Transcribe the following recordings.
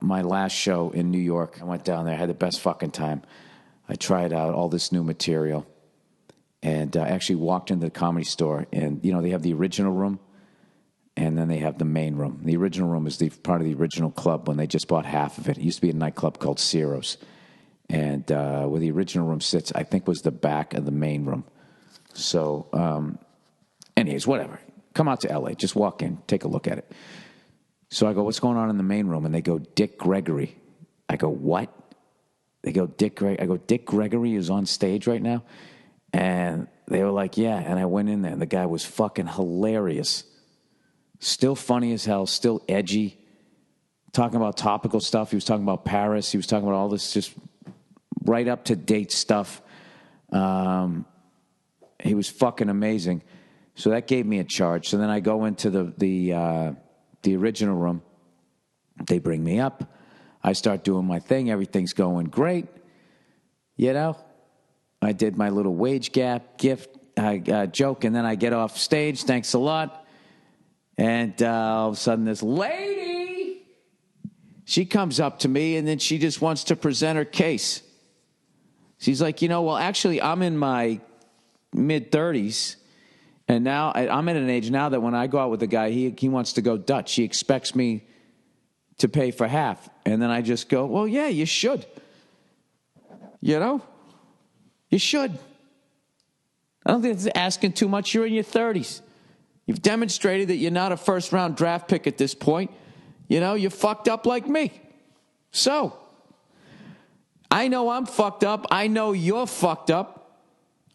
my last show in New York. I went down there. I had the best fucking time. I tried out all this new material. And I actually walked into the Comedy Store. And, you know, they have the original room. And then they have the main room. The original room is the part of the original club when they just bought half of it. It used to be a nightclub called Ciro's. And where the original room sits, I think, was the back of the main room. So, anyways, whatever. Come out to L.A. Just walk in. Take a look at it. So I go, what's going on in the main room? And they go, Dick Gregory. I go, what? They go, Dick Gregory. I go, Dick Gregory is on stage right now? And they were like, yeah. And I went in there, and the guy was fucking hilarious. Still funny as hell, still edgy, talking about topical stuff. He was talking about Paris. He was talking about all this just right up-to-date stuff. He was fucking amazing. So that gave me a charge. So then I go into the original room. They bring me up. I start doing my thing. Everything's going great. You know, I did my little wage gap joke, and then I get off stage. Thanks a lot. And all of a sudden, this lady, she comes up to me, and then she just wants to present her case. She's like, well, actually, I'm in my mid-30s, and now I'm at an age now that when I go out with a guy, he wants to go Dutch. He expects me to pay for half. And then I just go, well, yeah, you should. You should. I don't think it's asking too much. You're in your 30s. You've demonstrated that you're not a first-round draft pick at this point. You're fucked up like me. So, I know I'm fucked up. I know you're fucked up.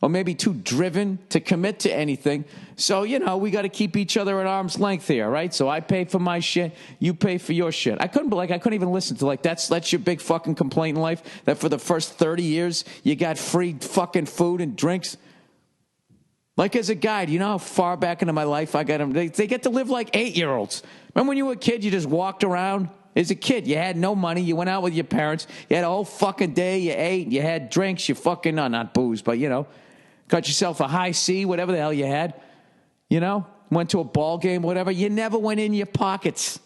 Or maybe too driven to commit to anything. So, we got to keep each other at arm's length here, right? So I pay for my shit. You pay for your shit. I couldn't even listen to, that's your big fucking complaint in life, that for the first 30 years, you got free fucking food and drinks. Like, as a guy, do you know how far back into my life I got them? They get to live like 8-year-olds. Remember when you were a kid, you just walked around? As a kid, you had no money. You went out with your parents. You had a whole fucking day. You ate. You had drinks. You fucking, no, not booze, but, got yourself a high C, whatever the hell you had. Went to a ball game, whatever. You never went in your pockets.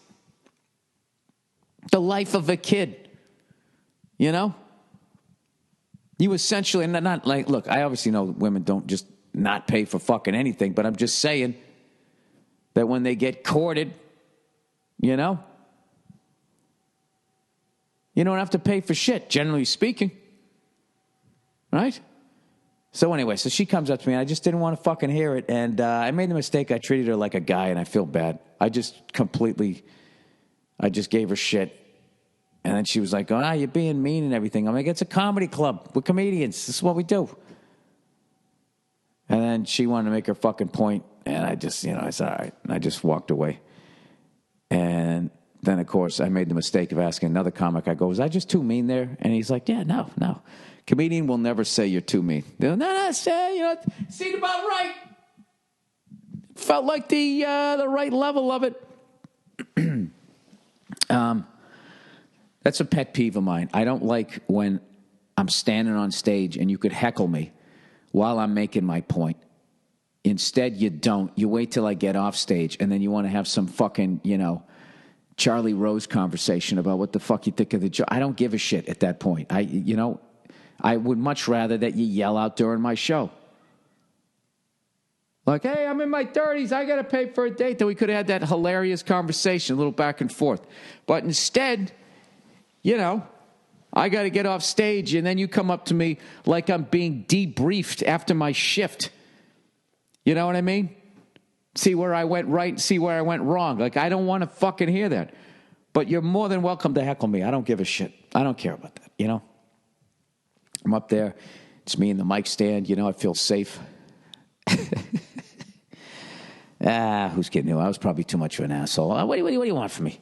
The life of a kid. You essentially, not like, look, I obviously know women don't just not pay for fucking anything, but I'm just saying that when they get courted, you don't have to pay for shit, generally speaking. Right? So anyway, so she comes up to me, and I just didn't want to fucking hear it, and I made the mistake. I treated her like a guy, and I feel bad. I just gave her shit. And then she was like, oh, you're being mean and everything. I'm like, it's a comedy club. We're comedians. This is what we do. And then she wanted to make her fucking point, and I just, I said, all right. And I just walked away. And then, of course, I made the mistake of asking another comic. I go, was I just too mean there? And he's like, yeah, no. Comedian will never say you're too mean. No, say, seemed about right. Felt like the right level of it. That's a pet peeve of mine. I don't like when I'm standing on stage and you could heckle me while I'm making my point. Instead, you don't. You wait till I get off stage, and then you want to have some fucking, Charlie Rose conversation about what the fuck you think of the joke. I don't give a shit at that point. I would much rather that you yell out during my show. Like, hey, I'm in my 30s. I got to pay for a date. Then we could have had that hilarious conversation, a little back and forth. But instead, I got to get off stage, and then you come up to me like I'm being debriefed after my shift. You know what I mean? See where I went right, see where I went wrong. Like, I don't want to fucking hear that. But you're more than welcome to heckle me. I don't give a shit. I don't care about that, I'm up there. It's me and the mic stand. I feel safe. Who's kidding you? I was probably too much of an asshole. What do you want from me?